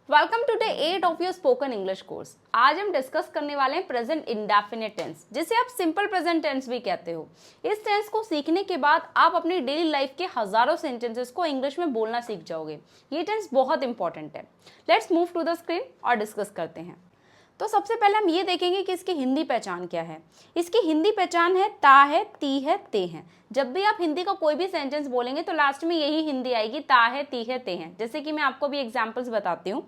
Welcome to day 8 of your spoken English course. आज हम discuss करने वाले हैं प्रेजेंट इंडेफिनिट टेंस, जिसे आप सिंपल प्रेजेंट टेंस भी कहते हो। इस टेंस को सीखने के बाद आप अपनी डेली लाइफ के हजारों सेंटेंसेस को इंग्लिश में बोलना सीख जाओगे। ये टेंस बहुत इंपॉर्टेंट है। Let's move to the screen और डिस्कस करते हैं। तो सबसे पहले हम ये देखेंगे कि इसकी हिंदी पहचान क्या है। इसकी हिंदी पहचान है ता है, ती है, ते है। जब भी आप हिंदी का कोई भी सेंटेंस बोलेंगे तो लास्ट में यही हिंदी आएगी, ता है, ती है, ते है। जैसे कि मैं आपको भी एग्जांपल्स बताती हूँ।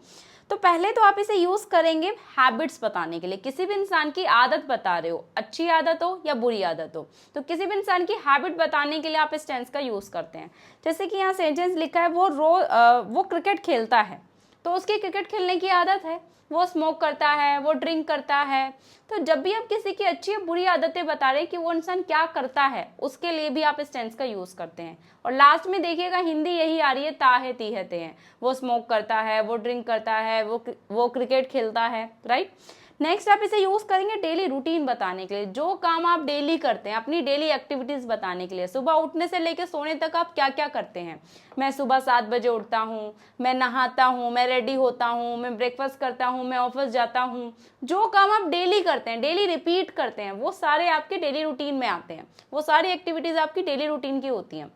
तो पहले तो आप इसे यूज करेंगे हैबिट्स बताने के लिए। किसी भी इंसान की आदत बता रहे हो, अच्छी आदत हो या बुरी आदत हो, तो किसी भी इंसान की हैबिट बताने के लिए आप इस टेंस का यूज करते हैं। जैसे कि यहाँ सेंटेंस लिखा है, वो क्रिकेट खेलता है, तो उसकी क्रिकेट खेलने की आदत है। वो स्मोक करता है, वो ड्रिंक करता है। तो जब भी आप किसी की अच्छी या बुरी आदतें बता रहे हैं कि वो इंसान क्या करता है, उसके लिए भी आप इस टेंस का यूज करते हैं। और लास्ट में देखिएगा हिंदी यही आ रही है, ता है, ती है, ते है। वो स्मोक करता है, वो ड्रिंक करता है, वो क्रिकेट खेलता है, राइट। नेक्स्ट आप इसे यूज करेंगे डेली रूटीन बताने के लिए। जो काम आप डेली करते हैं, अपनी डेली एक्टिविटीज बताने के लिए। सुबह उठने से लेकर सोने तक आप क्या क्या करते हैं। मैं सुबह 7 बजे उठता हूँ, मैं नहाता हूँ, मैं रेडी होता हूँ, मैं ब्रेकफास्ट करता हूँ, मैं ऑफिस जाता हूँ। जो काम आप डेली करते हैं, डेली रिपीट करते हैं, वो सारे आपके डेली रूटीन में आते हैं। वो सारी एक्टिविटीज आपकी डेली रूटीन की होती हैं।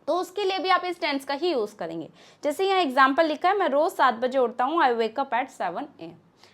तो उसके लिए भी आप इस टेंस का ही यूज करेंगे। जैसे यहाँ एग्जाम्पल लिखा है, मैं रोज 7 बजे उठता हूँ, I wake up at 7 AM,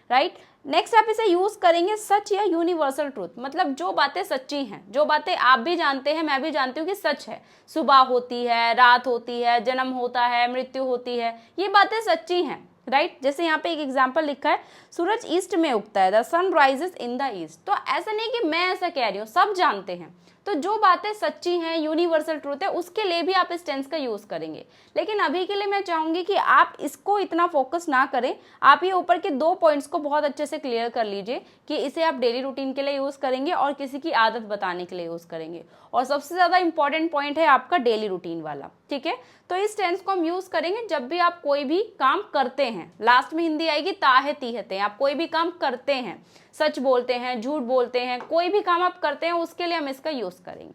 right. Next आप इसे यूज करेंगे सच या यूनिवर्सल ट्रूथ, मतलब जो बातें सच्ची हैं, जो बातें आप भी जानते हैं, मैं भी जानती हूँ कि सच है। सुबह होती है, रात होती है, जन्म होता है, मृत्यु होती है, ये बातें सच्ची हैं, राइट। जैसे यहाँ पे एक एग्जाम्पल लिखा है, सूरज ईस्ट में उगता है, the sun rises in the east. तो ऐसा नहीं कि मैं ऐसा कह रही हूँ, सब जानते हैं। तो जो बातें सच्ची हैं, यूनिवर्सल ट्रूथ है, उसके लिए भी आप इस टेंस का यूज करेंगे। लेकिन अभी के लिए मैं चाहूंगी कि आप इसको इतना फोकस ना करें। आप ये ऊपर के 2 पॉइंट्स को बहुत अच्छे से क्लियर कर लीजिए कि इसे आप डेली रूटीन के लिए यूज करेंगे और किसी की आदत बताने के लिए यूज करेंगे। और सबसे ज्यादा इंपॉर्टेंट पॉइंट है आपका डेली रूटीन वाला, ठीक है। तो इस टेंस को हम यूज करेंगे जब भी आप कोई भी काम करते हैं। लास्ट में हिंदी आएगी ता है, ती है, ते। आप कोई भी काम करते हैं, सच बोलते हैं, झूठ बोलते हैं, कोई भी काम आप करते हैं, उसके लिए हम इसका यूज करेंगे।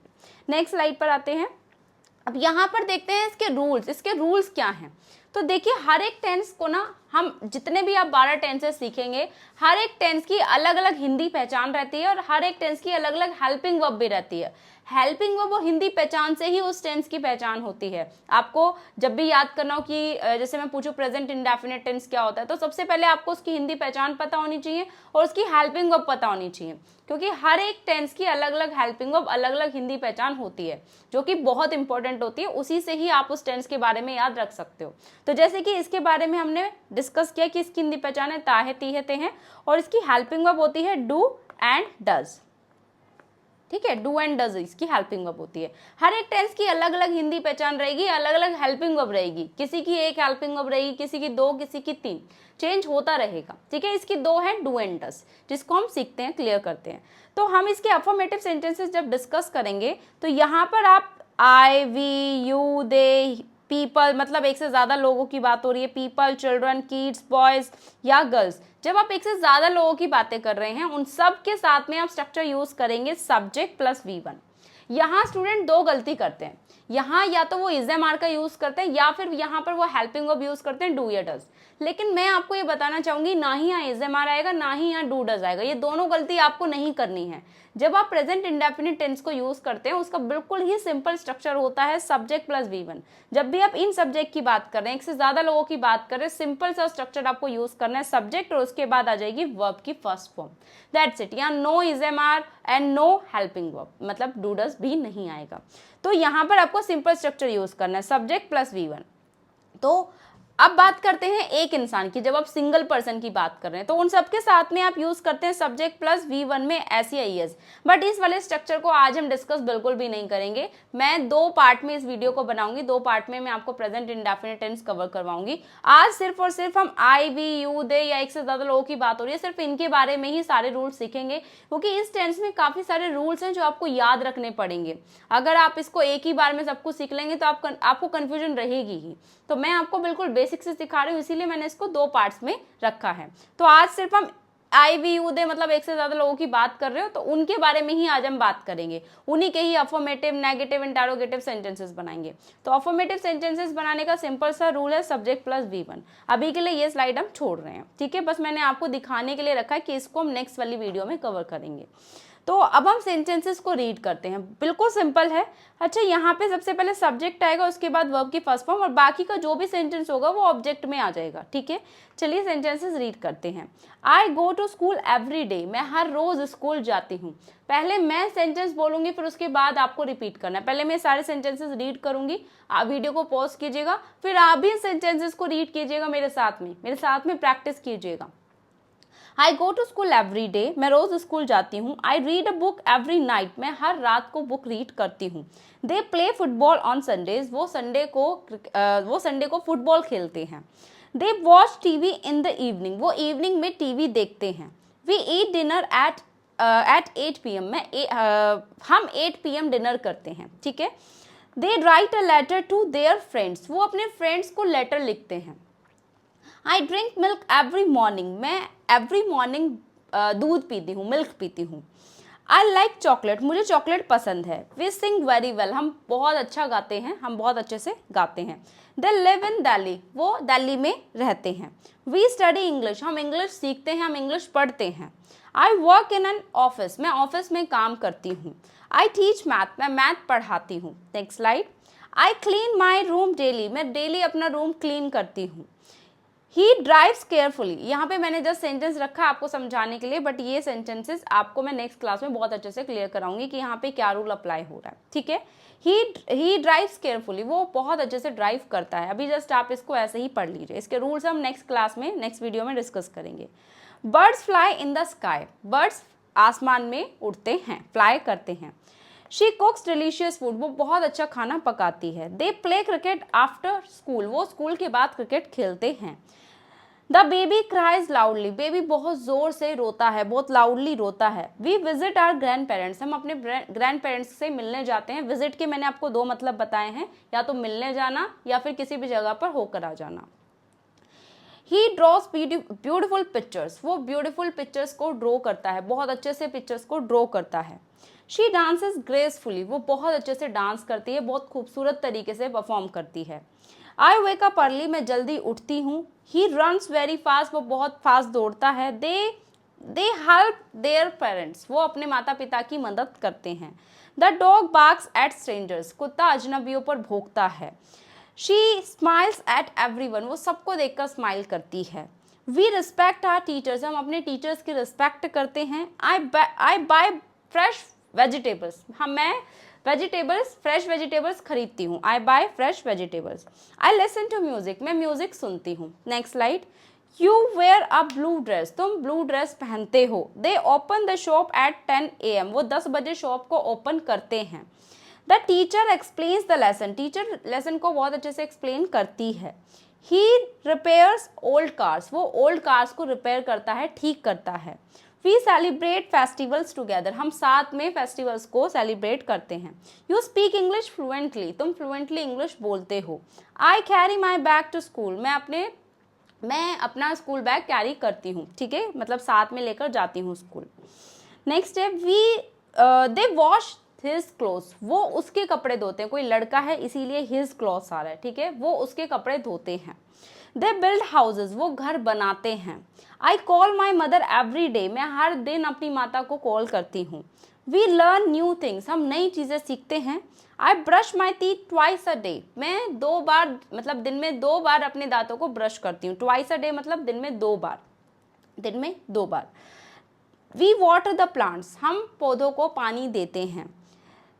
नेक्स्ट स्लाइड पर आते हैं। अब यहाँ पर देखते हैं इसके रूल्स क्या हैं। तो देखिए, हर एक टेंस को ना, हम जितने भी आप 12 टेंसेस सीखेंगे, हर एक टेंस की अलग अलग हिंदी पहचान रहती है और हर एक टेंस की अलग अलग हेल्पिंग वर्ब भी रहती है। हेल्पिंग वर्ब और हिंदी पहचान से ही उस टेंस की पहचान होती है। आपको जब भी याद करना हो कि जैसे मैं पूछूं प्रेजेंट इंडेफिनिट टेंस क्या होता है, तो सबसे पहले आपको उसकी हिंदी पहचान पता होनी चाहिए और उसकी हेल्पिंग वर्ब पता होनी चाहिए, क्योंकि हर एक टेंस की अलग अलग हेल्पिंग वर्ब, अलग अलग हिंदी पहचान होती है, जो कि बहुत इंपॉर्टेंट होती है। उसी से ही आप उस टेंस के बारे में याद रख सकते हो। तो जैसे कि इसके बारे में हमने डिस्कस किया कि इसकी हिंदी पहचान है ता है, ती है, ते है, और इसकी हेल्पिंग वर्ब होती है डू एंड डज, ठीक है। डू एंड डज इसकी हेल्पिंग वर्ब होती है। हर एक टेंस की अलग अलग हिंदी पहचान रहेगी, अलग अलग हेल्पिंग वर्ब रहेगी। किसी की 1 हेल्पिंग वर्ब रहेगी, किसी की 2, किसी की 3, चेंज होता रहेगा, ठीक है। इसकी 2 है डू एंड डज, जिसको हम सीखते हैं, क्लियर करते हैं। तो हम इसके अफर्मेटिव सेंटेंसेस जब डिस्कस करेंगे, तो यहाँ पर आप आई, वी, यू, दे, पीपल, मतलब एक से ज्यादा लोगों की बात हो रही है, पीपल, चिल्ड्रन, किड्स, बॉयज या गर्ल्स। जब आप एक से ज्यादा लोगों की बातें कर रहे हैं, उन सब के साथ में आप स्ट्रक्चर यूज करेंगे सब्जेक्ट प्लस V1। यहाँ स्टूडेंट 2 गलती करते हैं। यहाँ या तो वो इज एम आर का यूज करते हैं, या फिर यहाँ पर वो हेल्पिंग वर्ब यूज करते हैं डू या डज। लेकिन मैं आपको ये बताना चाहूंगी, ना ही यहाँ इज एम आर आएगा, ना ही यहाँ डू डज आएगा। ये दोनों गलती आपको नहीं करनी है। जब आप प्रेजेंट इंडेफिनिट टेंस को यूज करते हैं, उसका बिल्कुल ही सिंपल स्ट्रक्चर होता है सब्जेक्ट प्लस V1। जब भी आप इन सब्जेक्ट की बात कर रहे हैं, एक से ज्यादा लोगों की बात कर रहे हैं, सिंपल सा स्ट्रक्चर आपको यूज करना है, सब्जेक्ट और उसके बाद आ जाएगी वर्ब की फर्स्ट फॉर्म। That's it. यहाँ no is am are and no helping verb, मतलब डू डज भी नहीं आएगा। तो यहाँ पर आपको सिंपल स्ट्रक्चर यूज करना है, सब्जेक्ट प्लस V1। तो अब बात करते हैं एक इंसान की। जब आप सिंगल पर्सन की बात कर रहे हैं, तो उन सबके साथ में आप यूज करते हैं सब्जेक्ट प्लस V1 में एस या ईएस। बट इस वाले स्ट्रक्चर को आज हम डिस्कस बिल्कुल भी नहीं करेंगे। मैं 2 पार्ट में इस वीडियो को बनाऊंगी। 2 पार्ट में मैं आपको प्रेजेंट इंडेफिनिट टेंस कवर करवाऊंगी। आज सिर्फ और सिर्फ हम आई, वी, यू, दे या एक से ज्यादा लोगों की बात हो रही है, सिर्फ इनके बारे में ही सारे रूल्स सीखेंगे, क्योंकि इस टेंस में काफी सारे रूल्स हैं जो आपको याद रखने पड़ेंगे। अगर आप इसको एक ही बार में सब कुछ सीख लेंगे तो आपको कंफ्यूजन रहेगी ही। तो मैं आपको बिल्कुल बेसिक से सिखा रही हूँ, इसीलिए मैंने इसको 2 पार्ट्स में रखा है। तो आज सिर्फ हम आई वी यू दे मतलब एक से ज्यादा लोगों की बात कर रहे हो, तो उनके बारे में ही आज हम बात करेंगे। उन्हीं के ही अफर्मेटिव, नेगेटिव, इंटरोगेटिव सेंटेंसेस बनाएंगे। तो अफर्मेटिव सेंटेंसेस बनाने का सिंपल सा रूल है सब्जेक्ट प्लस V1। अभी के लिए ये स्लाइड हम छोड़ रहे हैं, ठीक है, बस मैंने आपको दिखाने के लिए रखा है कि इसको हम नेक्स्ट वाली वीडियो में कवर करेंगे। तो अब हम सेंटेंसेस को रीड करते हैं, बिल्कुल सिंपल है। अच्छा, यहाँ पे सबसे पहले सब्जेक्ट आएगा, उसके बाद वर्ब की फर्स्ट फॉर्म, और बाकी का जो भी सेंटेंस होगा वो ऑब्जेक्ट में आ जाएगा, ठीक है। चलिए सेंटेंसेस रीड करते हैं। I go to school every day, मैं हर रोज स्कूल जाती हूँ। पहले मैं सेंटेंस बोलूंगी, फिर उसके बाद आपको रिपीट करना है। पहले मैं सारे सेंटेंसेस रीड करूंगी, आप वीडियो को पॉज कीजिएगा, फिर आप भी सेंटेंसेस को रीड कीजिएगा मेरे साथ में प्रैक्टिस कीजिएगा। I go to school every day, मैं रोज स्कूल जाती हूँ। I read a book every night, मैं हर रात को बुक रीड करती हूँ। They play football on Sundays, वो संडे को फुटबॉल खेलते हैं। They watch TV in the evening, वो इवनिंग में टीवी देखते हैं। We eat dinner at 8 PM, हम 8 PM डिनर करते हैं, ठीक है। They write a letter to their friends, वो अपने फ्रेंड्स को लेटर लिखते हैं। I drink milk every morning, मैं एवरी मॉर्निंग दूध पीती हूँ, मिल्क पीती हूँ। आई लाइक चॉकलेट, मुझे चॉकलेट पसंद है। वी सिंग वेरी वेल, हम बहुत अच्छा गाते हैं, हम बहुत अच्छे से गाते हैं। दे लिव इन दिल्ली, वो दिल्ली में रहते हैं। वी स्टडी इंग्लिश, हम इंग्लिश सीखते हैं, हम इंग्लिश पढ़ते हैं। I work in an office, मैं ऑफिस में काम करती हूँ। आई टीच मैथ, मैं मैथ पढ़ाती हूँ। Next slide. I clean my room daily, मैं डेली अपना रूम क्लीन करती हूँ। ही ड्राइव्स केयरफुली, यहाँ पे मैंने जस्ट सेंटेंस रखा आपको समझाने के लिए, बट ये सेंटेंसेस आपको मैं नेक्स्ट क्लास में बहुत अच्छे से क्लियर कराऊंगी कि यहाँ पे क्या रूल अप्लाई हो रहा है, ठीक है। ही ड्राइव्स केयरफुली, वो बहुत अच्छे से ड्राइव करता है। अभी जस्ट आप इसको ऐसे ही पढ़ लीजिए, इसके रूल्स हम नेक्स्ट क्लास में, नेक्स्ट वीडियो में डिस्कस करेंगे। Birds fly in the sky, birds आसमान में उड़ते हैं, फ्लाई करते हैं। शी कुक्स डिलीशियस फूड, वो बहुत अच्छा खाना पकाती है। They play cricket after school, वो स्कूल के बाद क्रिकेट खेलते हैं। The baby cries loudly, baby बहुत जोर से रोता है, बहुत लाउडली रोता है। We visit our grandparents, हम अपने ग्रैंड पेरेंट्स से मिलने जाते हैं। विजिट के मैंने आपको 2 मतलब बताए हैं, या तो मिलने जाना या फिर किसी भी जगह पर होकर आ जाना। ही ड्रॉस ब्यूटिफुल पिक्चर्स, वो ब्यूटिफुल पिक्चर्स को ड्रॉ करता है, बहुत अच्छे से पिक्चर्स को ड्रॉ करता है। शी डांसेस ग्रेसफुली, वो बहुत अच्छे से डांस करती है, बहुत खूबसूरत तरीके से परफॉर्म करती है। आई वेक अप अर्ली, मैं जल्दी उठती हूँ। ही रन्स वेरी फास्ट, वो बहुत फास्ट दौड़ता है। दे हेल्प देयर पेरेंट्स, वो अपने माता पिता की मदद करते हैं। The dog barks at strangers, कुत्ता अजनबियों पर भौंकता है। शी स्माइल्स एट एवरीवन, वो सबको देखकर स्माइल करती है। वी रिस्पेक्ट आवर टीचर्स, हम अपने टीचर्स की रिस्पेक्ट करते हैं। आई बाय फ्रेश वेजिटेबल्स, मैं फ्रेश वेजिटेबल्स खरीदती हूँ। I buy fresh vegetables. I listen to music, मैं म्यूजिक सुनती हूँ। Next slide. You wear a blue dress, तुम ब्लू ड्रेस पहनते हो। They open the shop at 10 AM, वो 10 बजे शॉप को ओपन करते हैं। The teacher explains the lesson, teacher lesson को बहुत अच्छे से एक्सप्लेन करती है। ही रिपेयर्स ओल्ड कार्स, वो ओल्ड कार्स को रिपेयर करता है, ठीक करता है। वी सेलिब्रेट फेस्टिवल्स टुगेदर, हम साथ में फेस्टिवल्स को सेलिब्रेट करते हैं। यू स्पीक इंग्लिश फ्लुएंटली, तुम फ्लुएंटली इंग्लिश बोलते हो। I carry my bag to school, मैं अपना स्कूल बैग कैरी करती हूँ, ठीक है, मतलब साथ में लेकर जाती हूँ स्कूल। नेक्स्ट है दे वॉश हिज क्लोथ्स, वो उसके कपड़े धोते हैं। कोई लड़का है इसीलिए हिज क्लोथ्स आ रहा है, ठीक है, वो उसके कपड़े धोते हैं। दे बिल्ड हाउसेज, वो घर बनाते हैं। I call my mother every day, मैं हर दिन अपनी माता को कॉल करती हूँ। वी लर्न न्यू थिंग्स, हम नई चीज़ें सीखते हैं। I brush my teeth twice a day, मैं 2 बार मतलब दिन में 2 बार अपने दांतों को ब्रश करती हूँ। ट्वाइस अ डे मतलब दिन में 2 बार। वी वाटर द प्लांट्स, हम पौधों को पानी देते हैं।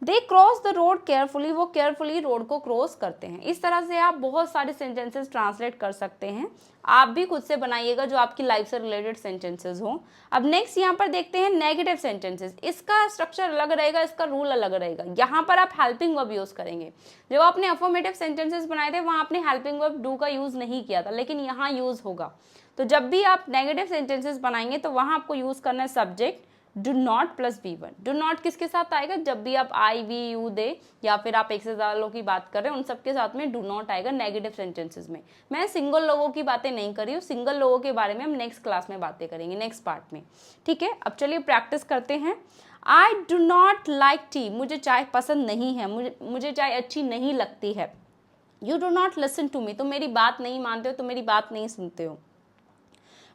They cross the road carefully, वो केयरफुली रोड को क्रॉस करते हैं। इस तरह से आप बहुत सारे सेंटेंसेस ट्रांसलेट कर सकते हैं। आप भी खुद से बनाइएगा जो आपकी लाइफ से रिलेटेड सेंटेंसेस हो। अब नेक्स्ट यहाँ पर देखते हैं नेगेटिव सेंटेंसेस। इसका स्ट्रक्चर अलग रहेगा, इसका रूल अलग रहेगा। यहाँ पर आप हेल्पिंग वर्ब यूज करेंगे। जब आपने अफर्मेटिव सेंटेंसेस बनाए थे वहाँ आपने हेल्पिंग वर्ब डू का यूज नहीं किया था, लेकिन यहाँ यूज होगा। तो जब भी आप नेगेटिव सेंटेंसेस बनाएंगे तो वहाँ आपको यूज करना है subject, do not plus V1। Do not किसके साथ आएगा? जब भी आप आई वी यू दे या फिर आप एक से ज़्यादा लोगों की बात कर रहे हैं उन सबके साथ में डू नॉट आएगा नेगेटिव सेंटेंसेस में। मैं सिंगल लोगों की बातें नहीं कर रही हूँ, सिंगल लोगों के बारे में हम नेक्स्ट क्लास में बातें करेंगे, नेक्स्ट पार्ट में। ठीक है, अब चलिए प्रैक्टिस करते हैं। I do not like T, मुझे चाय पसंद नहीं है, मुझे चाय अच्छी नहीं लगती है। You do not listen to me, तुम मेरी बात नहीं मानते हो, तुम मेरी बात नहीं सुनते हो।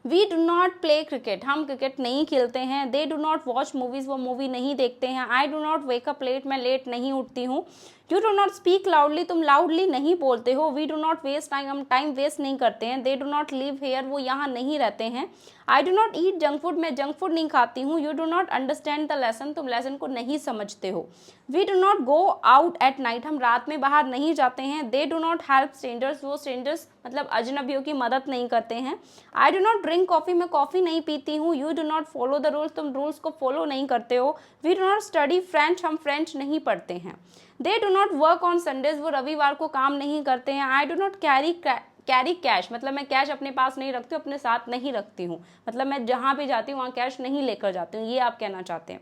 We do not play cricket, हम क्रिकेट नहीं खेलते हैं। They do not watch movies, वो मूवी नहीं देखते हैं। I do not wake up late, मैं लेट नहीं उठती हूँ। You do not speak loudly, तुम लाउडली नहीं बोलते हो। We do not waste time, हम टाइम वेस्ट नहीं करते हैं। They do not live here, वो यहाँ नहीं रहते हैं। I do not eat junk food, मैं जंक फूड नहीं खाती हूँ। You do not understand the lesson, तुम लेसन को नहीं समझते हो। We do not go out at night, हम रात में बाहर नहीं जाते हैं। They do not help strangers, वो स्ट्रेंजर्स मतलब अजनबियों की मदद नहीं करते हैं। I do not drink coffee, मैं कॉफ़ी नहीं पीती हूँ। You do not follow the rules, तुम रूल्स को फॉलो नहीं करते हो। We do not study French, हम फ्रेंच नहीं पढ़ते हैं। They do not work on Sundays, वो रविवार को काम नहीं करते हैं। I do not carry cash, मतलब मैं कैश अपने पास नहीं रखती हूँ, अपने साथ नहीं रखती हूँ, मतलब मैं जहाँ भी जाती हूँ वहाँ कैश नहीं लेकर जाती हूँ, ये आप कहना चाहते हैं।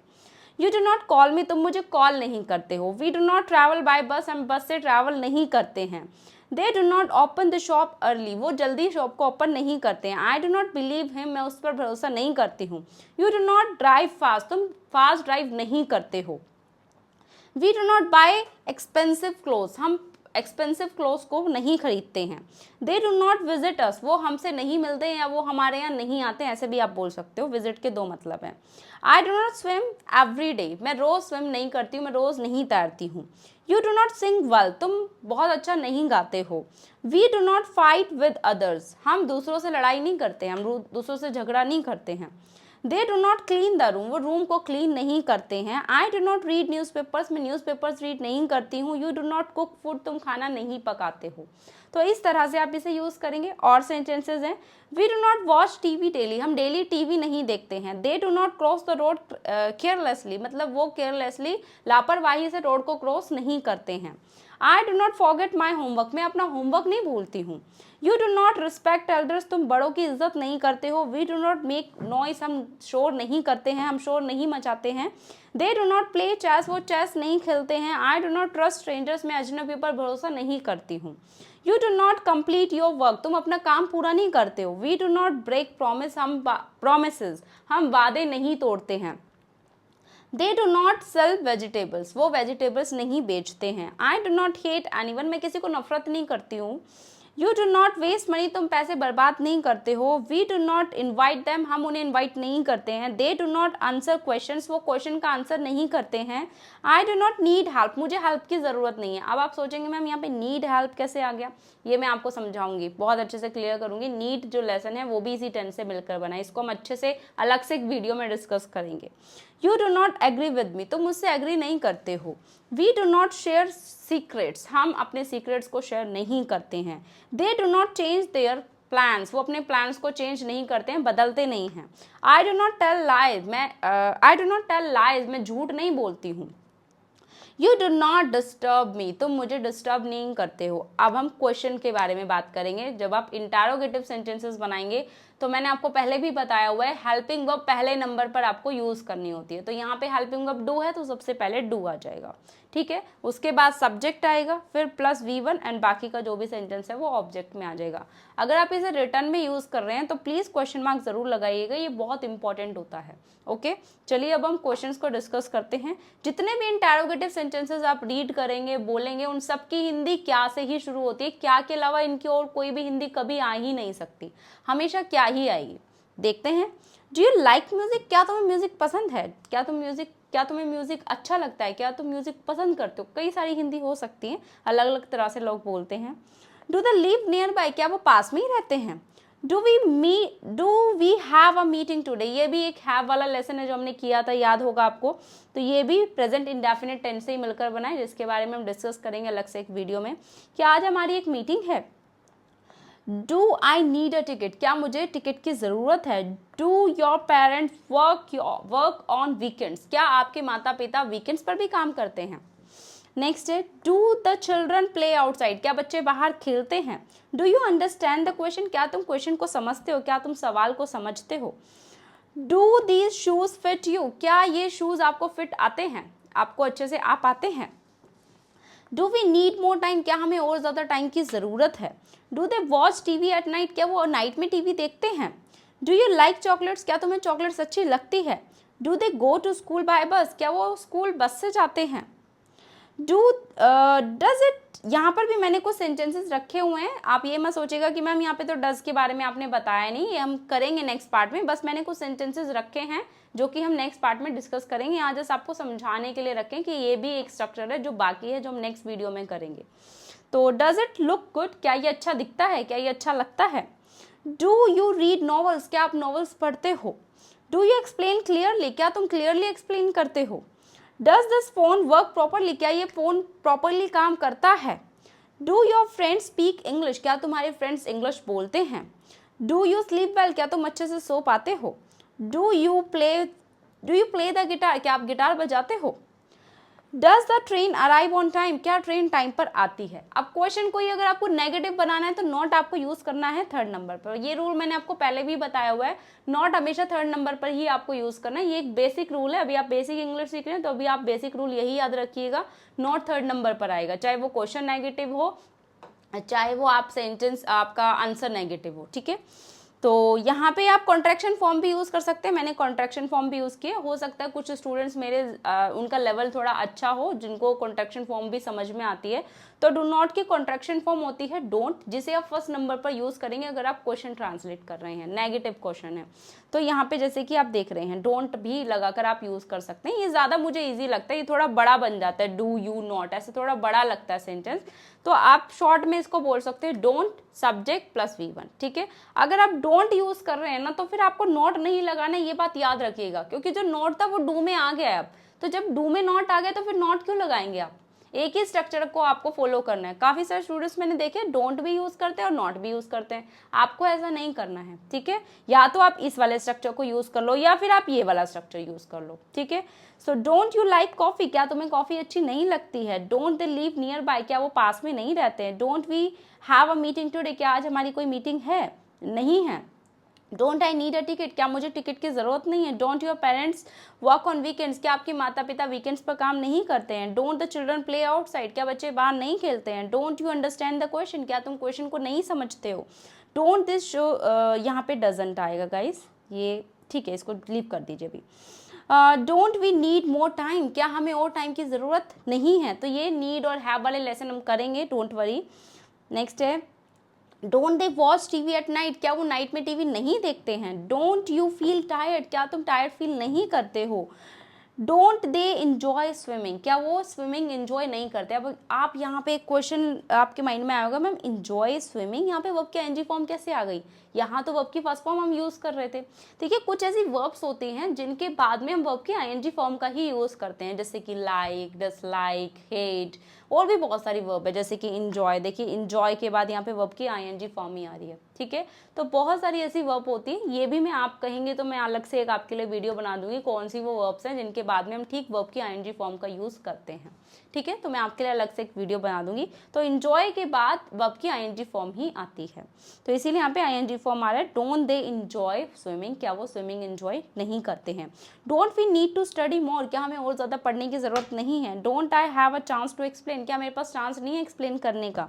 You do not call me, तुम मुझे कॉल नहीं करते हो। We do not travel by bus, हम बस से ट्रैवल नहीं करते हैं। They do not open the shop early, वो जल्दी शॉप को ओपन नहीं करते हैं। I do not believe him, मैं उस पर भरोसा नहीं करती हूँ। You do not drive fast, तुम फास्ट ड्राइव नहीं करते हो। We do not bye expensive clothes, हम एक्सपेंसिव क्लोथ्स को नहीं खरीदते हैं। They do not visit us, वो हमसे नहीं मिलते हैं या वो हमारे यहाँ नहीं आते, ऐसे भी आप बोल सकते हो। विजिट के दो मतलब हैं। I do not swim every day, मैं रोज़ स्विम नहीं करती हूँ, मैं रोज़ नहीं तैरती हूँ। You do not sing well, तुम बहुत अच्छा नहीं गाते हो। We do not fight with others, हम दूसरों से लड़ाई नहीं करते हैं, हम दूसरों से झगड़ा नहीं करते हैं। They do not clean the room, वो रूम को क्लीन नहीं करते हैं। I do not read newspapers, मैं न्यूज़पेपर्स रीड नहीं करती हूँ। You do not cook food, तुम खाना नहीं पकाते हो। तो इस तरह से आप इसे यूज़ करेंगे। और सेंटेंसेज हैं। We do not watch TV daily, हम डेली टीवी नहीं देखते हैं। They do not cross the road carelessly, मतलब वो केयरलेसली लापरवाही से रोड को क्रॉस नहीं करते हैं। I do not forget my homework, मैं अपना होमवर्क नहीं भूलती हूँ। You do not respect elders, तुम बड़ों की इज्जत नहीं करते हो। We do not make noise, हम शोर नहीं करते हैं, हम शोर नहीं मचाते हैं। They do not play chess, वो चेस नहीं खेलते हैं। I do not trust strangers, मैं अजनबी पर भरोसा नहीं करती हूँ। You do not complete your work, तुम अपना काम पूरा नहीं करते हो। We do not break promise, हम वादे नहीं तोड़ते हैं। They do not sell vegetables, वो वेजिटेबल्स नहीं बेचते हैं। I do not hate anyone, मैं किसी को नफरत नहीं करती हूँ। You do not waste money, तुम पैसे बर्बाद नहीं करते हो। We do not invite them, हम उन्हें इन्वाइट नहीं करते हैं। They do not answer questions, वो क्वेश्चन का आंसर नहीं करते हैं। I do not need help, मुझे हेल्प की ज़रूरत नहीं है। अब आप सोचेंगे मैम यहाँ पे नीड हेल्प कैसे आ गया, ये मैं आपको समझाऊंगी, बहुत अच्छे से क्लियर करूंगी। नीड जो लेसन है वो भी इसी टेंस से मिलकर बना है, इसको हम अच्छे से अलग से एक वीडियो में डिस्कस करेंगे। You do not agree with me, तुम मुझसे एग्री नहीं करते हो। We do not share secrets, हम अपने सीक्रेट्स को शेयर नहीं करते हैं। They do not change their plans, वो अपने प्लान्स को चेंज नहीं करते हैं, बदलते नहीं हैं। I do not tell lies, मैं झूठ नहीं बोलती हूँ। You do not disturb me, तुम मुझे डिस्टर्ब नहीं करते हो। अब हम क्वेश्चन के बारे में बात करेंगे। जब आप इंटरोगेटिव सेंटेंसेस बनाएंगे तो मैंने आपको पहले भी बताया हुआ है, हेल्पिंग वर्ब पहले नंबर पर आपको यूज़ करनी होती है। तो यहाँ पे हेल्पिंग वर्ब डू है तो सबसे पहले डू आ जाएगा, ठीक है। उसके बाद सब्जेक्ट आएगा, फिर प्लस V1 एंड बाकी का जो भी सेंटेंस है वो ऑब्जेक्ट में आ जाएगा। अगर आप इसे रिटर्न में यूज़ कर रहे हैं तो प्लीज़ क्वेश्चन मार्क ज़रूर लगाइएगा, ये बहुत इंपॉर्टेंट होता है। ओके, चलिए अब हम क्वेश्चंस को डिस्कस करते हैं। जितने भी इंटरोगेटिव सेंटेंसेस आप रीड करेंगे, बोलेंगे, उन सब की हिंदी क्या से ही शुरू होती है। क्या के अलावा इनकी और कोई भी हिंदी कभी आ ही नहीं सकती, हमेशा क्या ही आएगी। देखते हैं। डू यू लाइक म्यूजिक, क्या तुम्हें म्यूजिक पसंद है, क्या तुम्हें म्यूजिक अच्छा लगता है, क्या तुम म्यूजिक पसंद करते हो। कई सारी हिंदी हो सकती है, अलग अलग तरह से लोग बोलते हैं। Do they live nearby, क्या वो पास में ही रहते हैं। Do we have a meeting today, ये भी एक हैव वाला लेसन है जो हमने किया था, याद होगा आपको। तो ये भी प्रेजेंट इंडेफिनिट टेंस से ही मिलकर बना है, जिसके बारे में हम डिस्कस करेंगे अलग से एक वीडियो में कि आज हमारी एक मीटिंग है। Do I need a ticket, क्या मुझे टिकट की ज़रूरत है। Do your parents work on weekends, क्या आपके माता पिता वीकेंड्स पर भी काम करते हैं। नेक्स्ट है do the children play outside, क्या बच्चे बाहर खेलते हैं। Do you understand the question, क्या तुम क्वेश्चन को समझते हो, क्या तुम सवाल को समझते हो। Do these shoes fit you, क्या ये शूज आपको फिट आते हैं, आपको अच्छे से आ पाते हैं। Do we need more time, क्या हमें और ज़्यादा टाइम की ज़रूरत है। Do they watch TV at night, क्या वो नाइट में टीवी देखते हैं। डू यू लाइक चॉकलेट्स, क्या तुम्हें चॉकलेट्स अच्छी लगती है। Do they go to school by bus, क्या वो स्कूल बस से जाते हैं। डू डज इट, यहाँ पर भी मैंने कुछ सेंटेंसेस रखे हुए हैं, आप ये मत सोचेगा कि मैम यहाँ पे तो डज के बारे में आपने बताया नहीं, ये हम करेंगे नेक्स्ट पार्ट में, बस मैंने कुछ सेंटेंसेस रखे हैं जो कि हम नेक्स्ट पार्ट में डिस्कस करेंगे, यहाँ जस्ट आपको समझाने के लिए रखें कि ये भी एक स्ट्रक्चर है जो बाकी है, जो हम नेक्स्ट वीडियो में करेंगे। तो डज इट लुक गुड, क्या ये अच्छा दिखता है, क्या ये अच्छा लगता है। डू यू रीड नॉवेल्स, क्या आप नॉवेल्स पढ़ते हो। डू यू एक्सप्लेन क्लियरली, क्या तुम क्लियरली एक्सप्लेन करते हो। Does this phone work properly, क्या ये फ़ोन प्रॉपरली काम करता है। Do your friends speak English, क्या तुम्हारे फ्रेंड्स इंग्लिश बोलते हैं। डू यू स्लीप वेल, क्या तुम अच्छे से सो पाते हो। Do you play the guitar, क्या आप गिटार बजाते हो। Does the train arrive on time, क्या ट्रेन टाइम पर आती है। अब क्वेश्चन कोई अगर आपको नेगेटिव बनाना है तो नॉट आपको यूज करना है थर्ड नंबर पर, ये रूल मैंने आपको पहले भी बताया हुआ है, नॉट हमेशा थर्ड नंबर पर ही आपको यूज करना है, ये एक बेसिक रूल है। अभी आप बेसिक इंग्लिश सीख रहे हैं तो अभी आप बेसिक रूल यही याद रखिएगा, नॉट थर्ड नंबर पर आएगा, चाहे वो क्वेश्चन नेगेटिव हो, चाहे वो आप सेंटेंस आपका आंसर नेगेटिव हो, ठीक है। तो यहाँ पे आप कॉन्ट्रैक्शन फॉर्म भी यूज़ कर सकते हैं, मैंने कॉन्ट्रैक्शन फॉर्म भी यूज़ किए, हो सकता है कुछ स्टूडेंट्स मेरे उनका लेवल थोड़ा अच्छा हो जिनको कॉन्ट्रैक्शन फॉर्म भी समझ में आती है। तो डू नॉट की कॉन्ट्रैक्शन फॉर्म होती है डोंट, जिसे आप फर्स्ट नंबर पर यूज़ करेंगे अगर आप क्वेश्चन ट्रांसलेट कर रहे हैं, नेगेटिव क्वेश्चन है। तो यहाँ पे जैसे कि आप देख रहे हैं डोंट भी लगाकर आप यूज़ कर सकते हैं, ये ज़्यादा मुझे ईजी लगता है, ये थोड़ा बड़ा बन जाता है, डू यू नॉट ऐसे थोड़ा बड़ा लगता है सेंटेंस, तो आप शॉर्ट में इसको बोल सकते हैं डोंट सब्जेक्ट प्लस V1, ठीक है। अगर आप डोंट यूज कर रहे हैं ना तो फिर आपको नॉट नहीं लगाना, ये बात याद रखिएगा, क्योंकि जो नॉट था वो डू में आ गया है अब, तो जब डू में नॉट आ गया तो फिर नॉट क्यों लगाएंगे आप, एक ही स्ट्रक्चर को आपको फॉलो करना है। काफी सारे स्टूडेंट्स मैंने देखे डोंट भी यूज करते हैं और नॉट भी यूज करते हैं, आपको ऐसा नहीं करना है, ठीक है। या तो आप इस वाले स्ट्रक्चर को यूज कर लो या फिर आप ये वाला स्ट्रक्चर यूज कर लो, ठीक है। So don't you like coffee, क्या तुम्हें कॉफी अच्छी नहीं लगती है। Don't they live nearby, क्या वो पास में नहीं रहते हैं। Don't we have a meeting today, क्या आज हमारी कोई मीटिंग है, नहीं है। Don't I need a ticket, क्या मुझे टिकट की जरूरत नहीं है। Don't your parents work on weekends, क्या आपके माता पिता वीकेंड्स पर काम नहीं करते हैं। Don't the children play outside, क्या बच्चे बाहर नहीं खेलते हैं। Don't you understand the question, क्या तुम क्वेश्चन को नहीं समझते हो। डोंट दिस शो, यहाँ पे डजंट आएगा गाइस, ये ठीक है, इसको लीव कर दीजिए अभी। Don't we need more time, क्या हमें और टाइम की ज़रूरत नहीं है। तो ये नीड और हैव वाले लेसन हम करेंगे, डोंट वरी। नेक्स्ट है don't they watch TV at night, क्या वो नाइट में टीवी नहीं देखते हैं। डोंट यू फील टायर्ड, क्या तुम टायर्ड फील नहीं करते हो। डोंट दे इंजॉय स्विमिंग, क्या वो स्विमिंग इंजॉय नहीं करते। अब आप यहाँ पे एक क्वेश्चन आपके माइंड में आया होगा, मैम इंजॉय स्विमिंग, यहाँ पे वर्ब की आईएनजी फॉर्म कैसे आ गई, यहाँ तो वर्ब की फर्स्ट फॉर्म हम यूज़ कर रहे थे। ठीक है, कुछ ऐसी वर्ब्स होती हैं जिनके बाद में हम वर्ब की आईएनजी फॉर्म का ही यूज़ करते हैं, जैसे कि लाइक, डिसलाइक, हेट, और भी बहुत सारी वर्ब है, जैसे कि इंजॉय, देखिए इंजॉय के बाद यहाँ पे वर्ब की आईएनजी फॉर्म ही आ रही है, ठीक है। तो बहुत सारी ऐसी वर्ब होती है, ये भी मैं आप कहेंगे तो मैं अलग से एक आपके लिए वीडियो बना दूंगी कौन सी वो वर्ब्स हैं जिनके बाद में हम ठीक वर्ब की आईएनजी फॉर्म का यूज़ करते हैं, ठीक है। तो मैं आपके लिए अलग से एक वीडियो बना दूंगी। तो इंजॉय के बाद वर्ब की आईएनजी फॉर्म ही आती है, तो इसीलिए यहाँ पे आईएनजी फॉर्म आ रहा है। डोंट दे इंजॉय स्विमिंग, क्या वो स्विमिंग इंजॉय नहीं करते हैं। Don't we need to study more, क्या हमें और ज़्यादा पढ़ने की ज़रूरत नहीं है। Don't I have a chance to explain, क्या मेरे पास चांस नहीं है एक्सप्लेन करने का।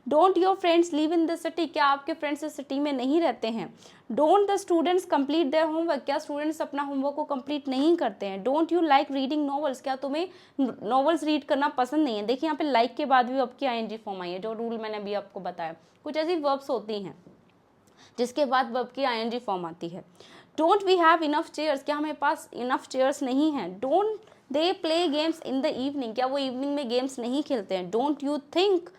Don't your friends live in the city, क्या आपके फ्रेंड्स इस सिटी में नहीं रहते हैं। Don't the students complete their homework, क्या स्टूडेंट्स अपना होमवर्क को कंप्लीट नहीं करते हैं। Don't you like reading novels, क्या तुम्हें नॉवेल्स रीड करना पसंद नहीं है। देखिए यहाँ पे लाइक के बाद भी आपकी आईएनजी फॉर्म आई है, जो रूल मैंने अभी आपको बताया। कुछ ऐसी वर्ब्स होती हैं जिसके बाद वर्ब की आईएनजी फॉर्म आती है। Don't we have enough chairs, क्या हमारे पास इनफ चेयर्स नहीं है। Don't they play games in the evening, क्या वो इवनिंग में गेम्स नहीं खेलते हैं। Don't you think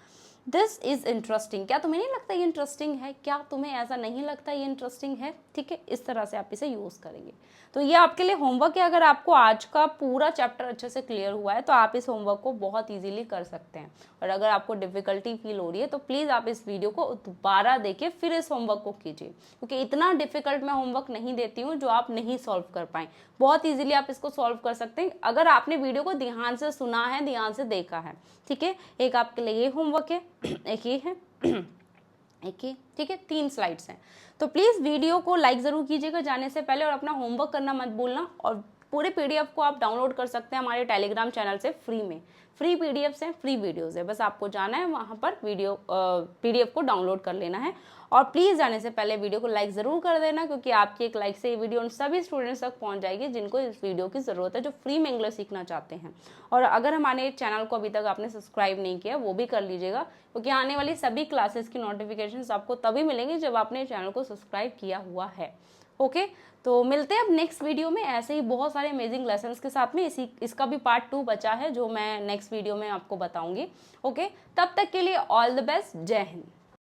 this is interesting, क्या तुम्हें नहीं लगता ये इंटरेस्टिंग है, क्या तुम्हें ऐसा नहीं लगता ये इंटरेस्टिंग है, ठीक है। इस तरह से आप इसे यूज़ करेंगे। तो ये आपके लिए होमवर्क है, अगर आपको आज का पूरा चैप्टर अच्छे से क्लियर हुआ है तो आप इस होमवर्क को बहुत इजीली कर सकते हैं। और अगर आपको डिफिकल्टी फील हो रही है तो प्लीज़ आप इस वीडियो को दोबारा देखिए, फिर इस होमवर्क को कीजिए, क्योंकि इतना डिफिकल्ट मैं होमवर्क नहीं देती हूँ जो आप नहीं सॉल्व कर पाएँ। बहुत ईजिली आप इसको सॉल्व कर सकते हैं अगर आपने वीडियो को ध्यान से सुना है, ध्यान से देखा है, ठीक है। एक आपके लिए ये होमवर्क है, एक ये है ठीक है, 3 स्लाइड्स हैं। तो प्लीज़ वीडियो को लाइक ज़रूर कीजिएगा जाने से पहले, और अपना होमवर्क करना मत भूलना। और पूरे पीडीएफ को आप डाउनलोड कर सकते हैं हमारे टेलीग्राम चैनल से फ्री में। फ्री पीडीएफ्स हैं, फ्री वीडियोज़ है, बस आपको जाना है वहाँ पर पीडीएफ को डाउनलोड कर लेना है। और प्लीज़ जाने से पहले वीडियो को लाइक ज़रूर कर देना, क्योंकि आपकी एक लाइक से ये वीडियो उन सभी स्टूडेंट्स तक पहुँच जाएगी जिनको इस वीडियो की ज़रूरत है, जो फ्री में इंग्लिश सीखना चाहते हैं। और अगर हमारे चैनल को अभी तक आपने सब्सक्राइब नहीं किया, वो भी कर लीजिएगा, क्योंकि आने वाली सभी क्लासेस की नोटिफिकेशंस आपको तभी मिलेंगी जब आपने चैनल को सब्सक्राइब किया हुआ है। ओके, तो मिलते हैं अब नेक्स्ट वीडियो में ऐसे ही बहुत सारे अमेजिंग लेसन्स के साथ में। इसका भी पार्ट 2 बचा है जो मैं नेक्स्ट वीडियो में आपको बताऊंगी। ओके, तब तक के लिए ऑल द बेस्ट, जय हिंद।